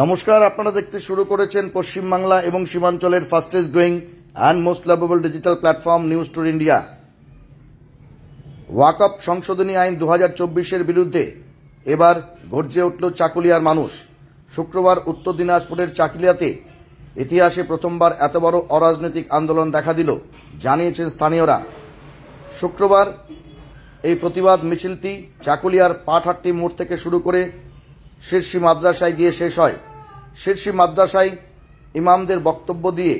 নমস্কার, আপনারা দেখতে শুরু করেছেন পশ্চিমবাংলা এবং সীমাঞ্চলের fastest growing and most lovable digital platform news tour India. ওয়াকফ সংশোধনী আইন 2024-এর বিরুদ্ধে এবার গর্জে উঠল চাকুলিয়ার মানুষ। শুক্রবার উত্তর দিনাজপুরের চাকুলিয়াতে ইতিহাসে প্রথমবার এত বড় অরাজনৈতিক আন্দোলন দেখা দিল, জানিয়েছেন স্থানীয়রা। শুক্রবার এই প্রতিবাদ মিছিলটি চাকুলিয়ার পাটহাট্টি মোড় থেকে শুরু করে শীর্ষী মাদ্রাসায় গিয়ে শেষ হয়। শীর্ষী মাদ্রাসায় ইমামদের বক্তব্য দিয়ে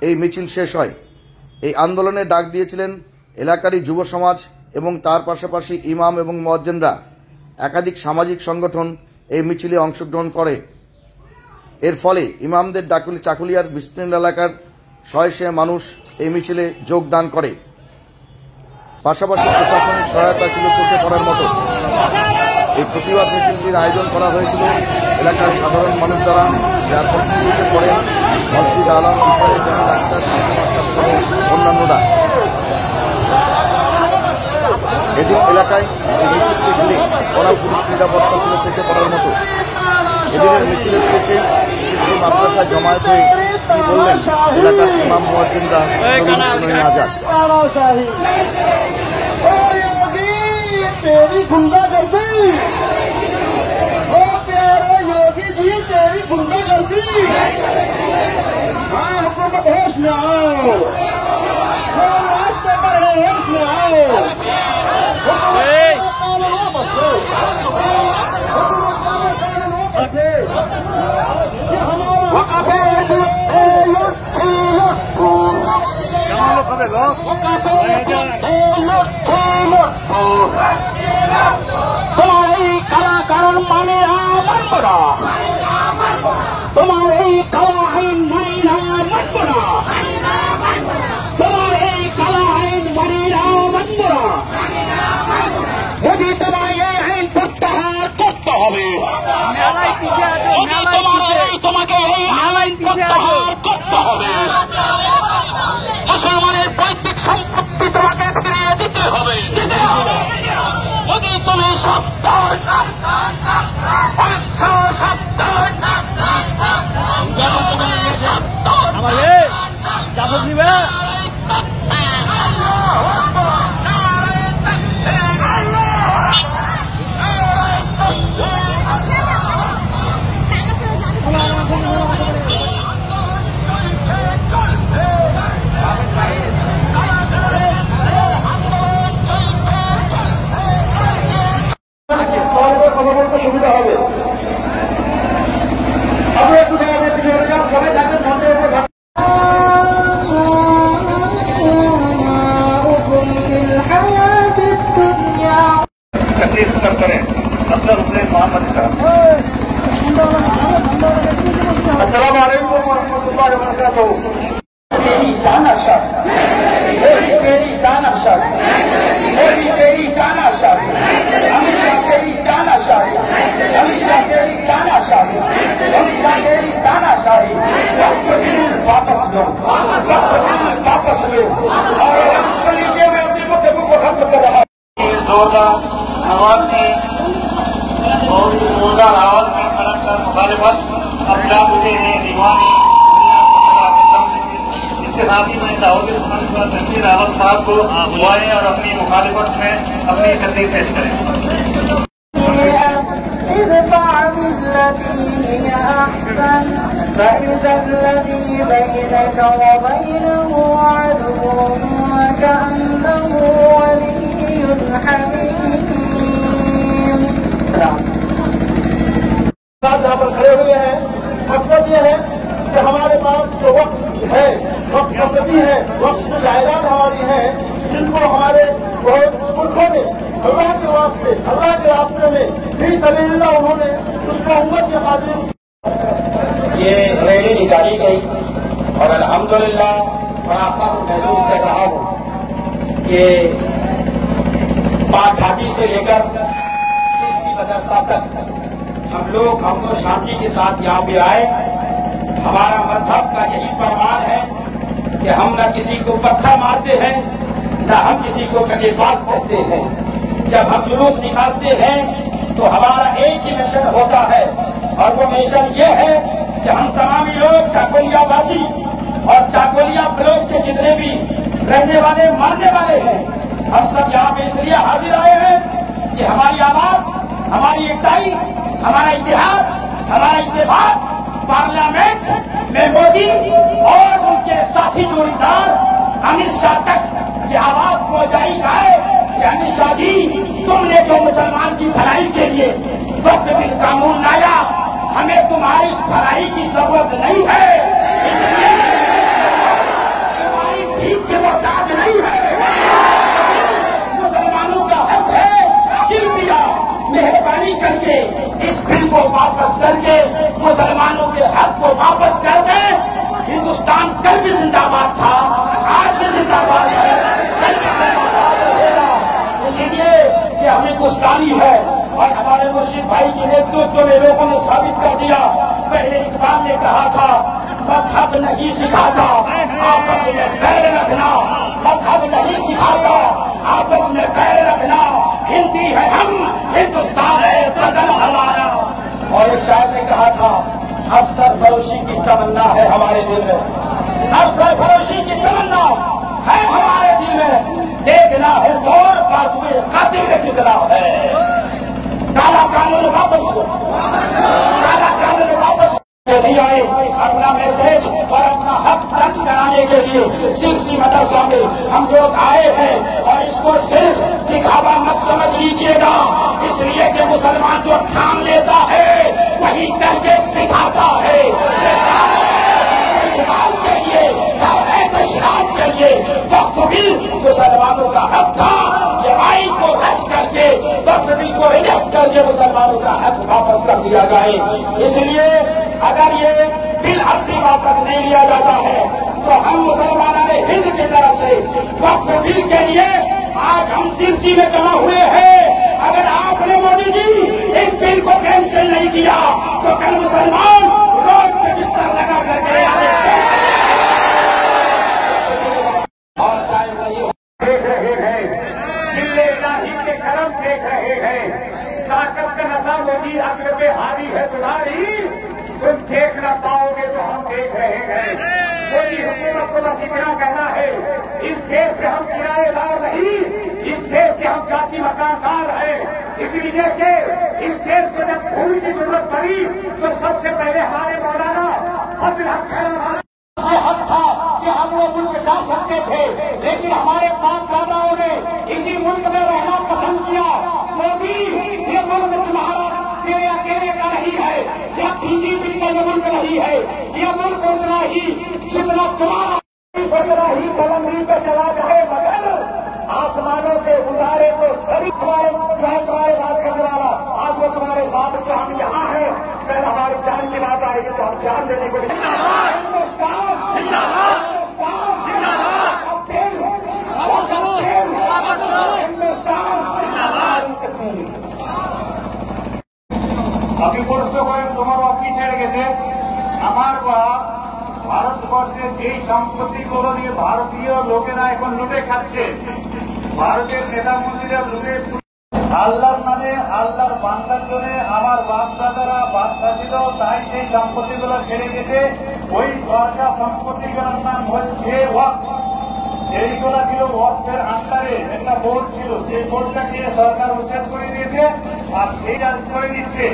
এই মিছিল শেষ হয়। এই আন্দোলনে ডাক দিয়েছিলেন এলাকারই যুব সমাজ এবং তার পাশাপাশি ইমাম এবং মুয়াজ্জিনরা। একাধিক সামাজিক সংগঠন এই মিছিলে অংশগ্রহণ করে। এর ফলে ইমামদের ডাকলে চাকুলিয়ার বিস্তীর্ণ এলাকার শয়ে মানুষ এই মিছিলে যোগদান করে। পাশাপাশি প্রশাসনিক সহায়তা ছিল চোখে পড়ার মতো। এই প্রতিবাদ মিছিলটির আয়োজন করা হয়েছিল এলাকার সাধারণ মানুষ দ্বারা, যার প্রতিনিধিত্ব করেন মসজিদ আলম, ইসরায়েল জাহান আক্তার, অন্যান্যরা। এদিন এলাকায় এই মিছিলটি ঘিরে কড়া পুলিশ নিরাপত্তা ছিল চোখে পড়ার মতো। এদিনের মিছিলের শেষে শীর্ষী মাদ্রাসায় জমায়েত হয়ে কি বললেন এলাকার ইমাম মুয়াজ্জিনরা, শুনে নেওয়া যাক। तेरी गुंडागर्दी, ओ प्यारे योगी जी, तेरी गुंडागर्दी। हाँ, हुकूमत होश में आओ, रास्ते पर है, होश में आओ। तुम्हारी कलाकार माने मन बड़ा, तुम्हारी कला है मरीना मन बड़ा, तुम्हारी कला है मरीना मन बड़ा। यदि तुम्हारे हैं प्रत्याहार करते হবে, তোমাকে প্রত্যাহার করতে হবে। মুসলমানের পৈতৃক সম্পত্তি তোমাকে ফিরিয়ে দিতে হবে। যদি তুমি শব্দ সুবিধা হবে। আমরা একটু সবাই থাকবেন तकलीफ कर करें मतलब अपने मोहम्मद साहब। अस्सलाम वालेकुम वरहमतुल्लाहि वबरकातुहू। तेरी जान अशर, तेरी जान अशर, तेरी जान अशर, हमेशा तेरी जान अशर, हमेशा तेरी जान अशर, हमेशा तेरी जान अशर। वापस लो, वापस लो। और इस लीजिए मैं अपने मुद्दे को खत्म कर रहा हूँ। जोरदार आवाज में और जोरदार आवाज में खड़ा कर मुखालिफत अपना मुझे दीवानी इत्तेफाकी में दाऊद तंजीर अहमद साहब को बुलाएं और अपनी मुखालिफत में अपनी तकरीर पेश करें। فإذا الذي بينك وبينه عدو كأنه ولي حميم। यहाँ पर खड़े हुए हैं, मकसद ये है कि हमारे पास जो वक्त है, वक्त संपत्ति है, वक्त जो जायदाद हमारी है, जिनको हमारे पुरखों ने अल्लाह के वास्ते, अल्लाह के रास्ते में भी सबिलिल्लाह उन्होंने उसको उम्मत के खातिर ये रैली निकाली गई। और अल्हम्दुलिल्लाह बड़ा फख्र महसूस कर रहा हूँ कि पाटहाटी से लेकर शीर्षी मदरसा तक हम लोग शांति के साथ यहाँ पे आए। हमारा मजहब का यही फरमान है कि हम न किसी को पत्थर मारते हैं, न हम किसी को कटेबाज करते हैं। जब हम जुलूस निकालते हैं तो हमारा एक ही मिशन होता है और वो मिशन ये है कि हम तमाम लोग चाकोलिया वासी और चाकोलिया ब्लॉक के जितने भी रहने वाले मानने वाले हैं, हम सब यहाँ पे इसलिए हाजिर आए हैं कि हमारी आवाज, हमारी एकताई, हमारा इतिहास, हमारा इत्तेफाक पार्लियामेंट में मोदी और उनके साथी जोड़ीदार अमित शाह तक ये आवाज पहुंचाई जाए कि अमित शाह जी, तुमने जो मुसलमान की भलाई के लिए वक्त बिल कानून लाया, हमें तुम्हारी इस भलाई की जरूरत नहीं है, इसलिए तुम्हारी भीख के मोहताज नहीं है। मुसलमानों का हक है, कृपया मेहरबानी करके इस बिल को वापस करके मुसलमानों के हक को वापस कर दें। हिंदुस्तान कल भी जिंदाबाद था, आज भी जिंदाबाद है, कल भी जिंदाबाद रहेगा। इसीलिए कि हमें हिंदुस्तानी है और हमारे मुर्शिद भाई के नेतृत्व में लोगों ने साबित कर दिया। पहले इकबाल ने कहा था, मजहब नहीं सिखाता आपस में बैर रखना, मजहब नहीं सिखाता आपस में बैर रखना, हिंदी है हम, हिंदुस्तान है वतन हमारा। और एक शायर ने कहा था, अब सरफरोशी की तमन्ना है हमारे दिल में, अब सरफरोशी की तमन्ना है हमारे दिल में, देखना है जोर बाजुए कातिल में कितना है। काला कानून वापस लो, काला कानून वापस नहीं आए। अपना मैसेज और अपना हक दर्ज कराने के लिए सिरसी मदरसा में हम लोग आए हैं और इसको सिर्फ दिखावा मत समझ लीजिएगा, इसलिए कि मुसलमान जो ठान लेता है वही करके दिखाता है। के लिए शराब के लिए वक्फ बिल मुसलमानों का हक था, ये आइन को रद्द करके वक्फ बिल को रिजेक्ट करके मुसलमानों का हक वापस कर दिया जाए। इसलिए अगर ये बिल अब भी वापस नहीं लिया जाता है तो हम मुसलमानों ने हिंद की तरफ से वक्फ बिल के लिए आज हम सिरसी में जमा हुए हैं। अगर आपने मोदी जी इस बिल को कैंसिल नहीं किया तो कल मुसलमान रोड पे बिस्तर लगा करके देख रहे हैं, जिले इलाही के करम देख रहे हैं, ताकत का नशा मोदी आगे पे हारी है तुम्हारी, तुम देख न पाओगे तो हम देख रहे हैं। मोदी हुकूमत को बस इतना कहना है, इस देश के हम किराएदार नहीं, इस देश के हम जाति मकानदार हैं। इसलिए कि इस देश को जब भूमि की जरूरत पड़ी तो सबसे पहले हमारे मौलाना फजल हक खैर हक था कि हम वो मुल्क जा सकते थे, लेकिन हमारे बाप दादाओं ने इसी मुल्क में रहना पसंद किया। मोदी, ये मुल्क तुम्हारा तेरे अकेले का नहीं है, या बीजेपी का ये मुल्क नहीं है, यह मुल्क उतना ही जितना तुम्हारा, उतना ही बुलंदी पे चला जाए, मगर आसमानों से उतारे तो सभी तुम्हारे बात करने वाला आज वो तुम्हारे साथ तो हम यहाँ हैं। कल हमारी जान की बात आएगी तो हम जान देने को अभी প্রশ্ন করেন তোমার অফিস ছেড়ে গেছে, আমার বাপ ভারতবর্ষের যেই সম্পত্তিগুলো নিয়ে ভারতীয় লোকেরা এখন লুটে খাচ্ছে, ভারতের নেতা মন্ত্রীরা লুটে, আল্লাহর নামে আল্লাহর বান্দার জন্য আমার বাপ দাদারা বাদশা ছিল, তাই সেই সম্পত্তিগুলো ছেড়ে গেছে। ওই দরকার সম্পত্তিগুলোর নাম হচ্ছে ওয়াক্ফ, সেইগুলো ছিল ওয়াক্ফের আন্ডারে একটা বোর্ড ছিল, সেই বোর্ডটাকে সরকার উচ্ছেদ করে দিয়েছে আর সেই রাজ করে দিচ্ছে।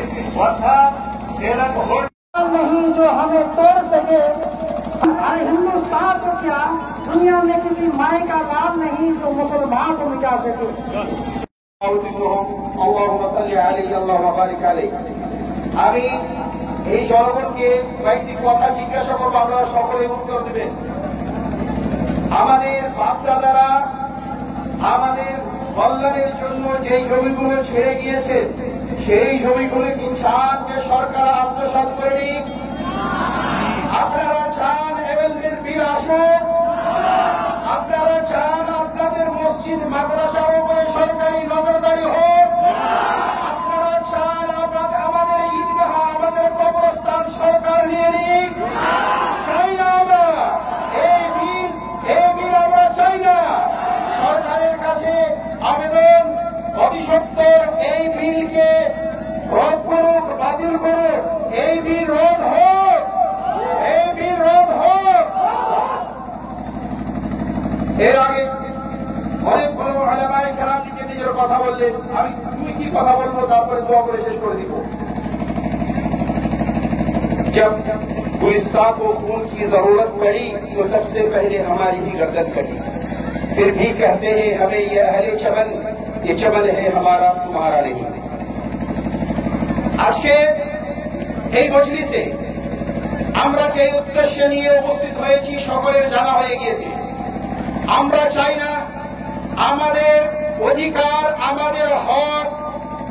অর্থাৎ नहीं जो हमें तोड़ सके, हिंदुस्तान को क्या दुनिया में किसी माए का लाभ नहीं जो मुसलमान को मिटा सके। আমি এই জনগণকে কয়েকটি কথা জিজ্ঞাসা করবো, আপনারা সকলে উত্তর দেবেন। আমাদের বাপদাদারা আমাদের কল্যাণের জন্য যেই জমিগুলো ছেড়ে গিয়েছে সেই জমিগুলো কি চান যে সরকার আত্মসাৎ করে নিক? আপনারা চান এমএলএর বিল আসুক? আপনারা চান আপনাদের মসজিদ মাদ্রাসার উপরে সরকারি নজরদারি হোক? আপনারা চান আমাদের ঈদগাহ আমাদের কবরস্থান সরকার নিয়ে নিক? চাই না আমরা এই বিল আমরা চাই না। সরকারের কাছে আবেদন, অতিসত্বর এই বিলকে রদ করুক, বাতিল করুক। এর আগে অনেক বড় ওলামায়ে কেরাম নিজের কথা বললেন, আমি দুই কি কথা বলবো তারপরে দোয়া করে শেষ করে দিব। जब गुलिस्तान को खून की जरूरत पड़ी तो सबसे पहले हमारी ही गर्दन कटी, फिर भी कहते हैं हमें ये अहले चमन, ये चमन है हमारा तुम्हारा नहीं। আজকে এই মজলিসে আমরা যে উদ্দেশ্য নিয়ে উপস্থিত হয়েছি সকলের জানা হয়ে গিয়েছে। আমরা চাই না আমাদের অধিকার, আমাদের হক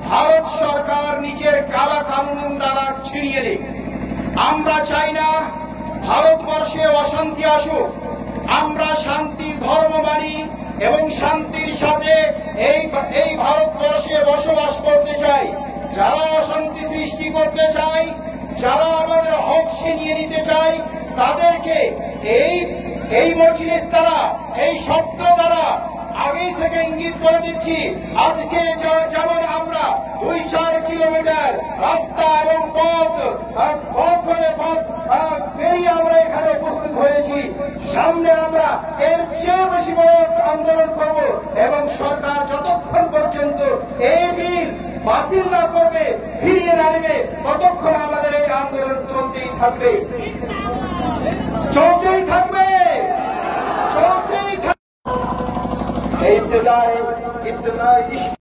ভারত সরকার নিজের কালা কানুন দ্বারা ছিনিয়ে নেয়। আমরা চাই না ভারতবর্ষে অশান্তি আসুক। আমরা শান্তির ধর্ম মানি এবং শান্তির সাথে এই ভারতবর্ষে বসবাস করতে চাই। যারা অশান্তি সৃষ্টি করতে চায়, যারা আমাদের হক ছিনিয়ে নিতে চায়, তাদেরকে এই মজলিস দ্বারা, এই শব্দ দ্বারা আগেই থেকে ইঙ্গিত করে দিচ্ছি। আজকে যেমন আমরা 2-4 কিলোমিটার রাস্তা এবং পথ পেরিয়ে আমরা এখানে উপস্থিত হয়েছি, সামনে আমরা এর চেয়ে বেশি বড় আন্দোলন করব এবং সরকার যতক্ষণ পর্যন্ত এই বিল বাতিল না করবে, ফিরিয়ে না নেবে, ততক্ষণ আমাদের এই আন্দোলন চলতেই থাকবে, চলতেই থাকবে, চলতেই থাকবে।